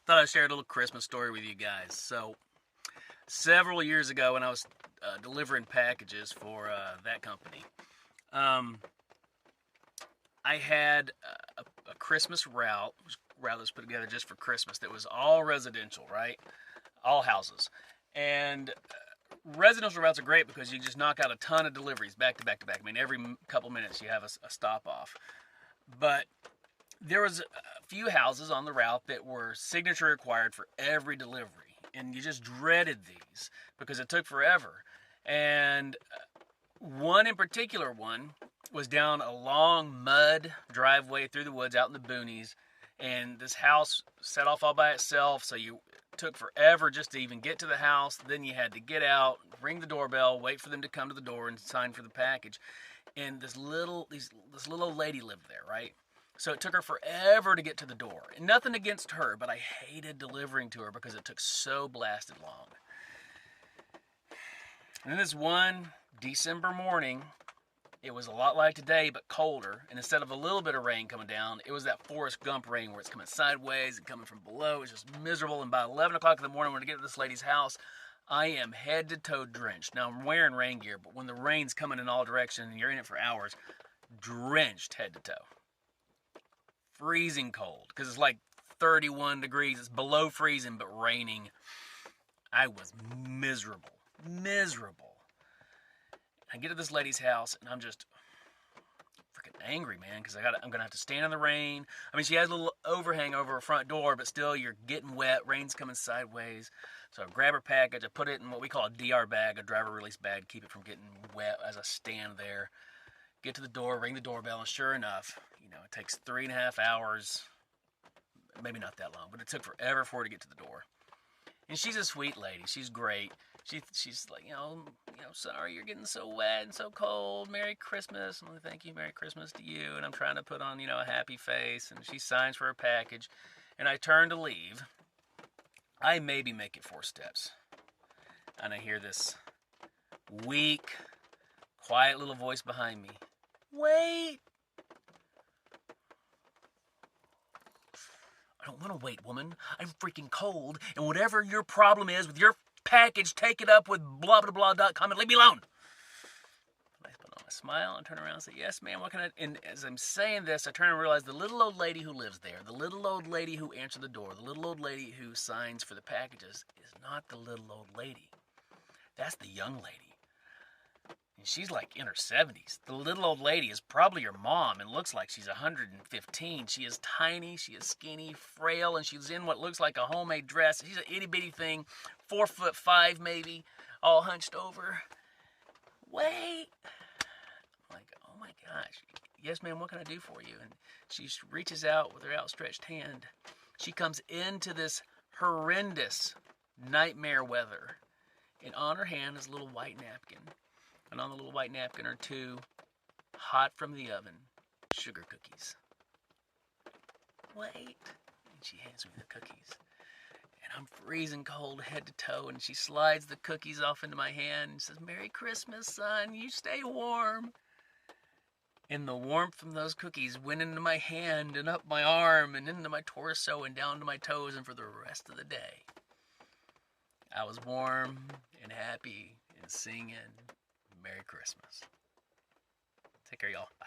Thought I'd share a little Christmas story with you guys. So, several years ago, when I was delivering packages for that company, um, I had a Christmas route that was put together just for Christmas that was all residential, right? All houses. And residential routes are great because you just knock out a ton of deliveries back to back to back. I mean, every couple minutes you have a stop off. But there was a few houses on the route that were signature required for every delivery, and you just dreaded these because it took forever. And one in particular one was down a long mud driveway through the woods out in the boonies, and this house set off all by itself, so you took forever just to even get to the house. Then you had to get out, ring the doorbell, wait for them to come to the door and sign for the package. And this little old lady lived there, right? So it took her forever to get to the door. And nothing against her, but I hated delivering to her because it took so blasted long. And then this one December morning, it was a lot like today, but colder. And instead of a little bit of rain coming down, it was that Forrest Gump rain where it's coming sideways and coming from below. It's just miserable. And by 11 o'clock in the morning, when I get to this lady's house, I am head to toe drenched. Now, I'm wearing rain gear, but when the rain's coming in all directions and you're in it for hours, drenched head to toe. Freezing cold because it's like 31 degrees. It's below freezing, but raining. I was miserable. I get to this lady's house and I'm just freaking angry, man, because I'm gonna have to stand in the rain. I mean, she has a little overhang over her front door, but still you're getting wet. Rain's coming sideways. So I grab her package. I put it in what we call a DR bag, a driver release bag, keep it from getting wet as I stand there. Get to the door, ring the doorbell, and sure enough, it takes 3.5 hours, maybe not that long, but it took forever for her to get to the door. And she's a sweet lady. She's great. She's like, sorry you're getting so wet and so cold. Merry Christmas. I'm like, thank you, Merry Christmas to you. And I'm trying to put on, a happy face. And she signs for her package. And I turn to leave. I maybe make it 4 steps. And I hear this weak, quiet little voice behind me. Wait! I don't want to wait, woman. I'm freaking cold, and whatever your problem is with your package, take it up with blah blah blah.com and leave me alone. I put on a smile and turn around and say, yes, ma'am, what can I... And as I'm saying this, I turn and realize the little old lady who lives there, the little old lady who answered the door, the little old lady who signs for the packages is not the little old lady. That's the young lady. And she's like in her 70s. The little old lady is probably your mom and looks like she's 115. She is tiny, she is skinny, frail, and she's in what looks like a homemade dress. She's an itty-bitty thing, 4'5" maybe, all hunched over. Wait! I'm like, oh my gosh. Yes, ma'am, what can I do for you? And she reaches out with her outstretched hand. She comes into this horrendous nightmare weather. And on her hand is a little white napkin. And on the little white napkin are 2 hot from the oven sugar cookies. Wait. And she hands me the cookies. And I'm freezing cold head to toe. And she slides the cookies off into my hand and says, Merry Christmas, son. You stay warm. And the warmth from those cookies went into my hand and up my arm and into my torso and down to my toes. And for the rest of the day, I was warm and happy and singing Merry Christmas. Take care, y'all. Bye.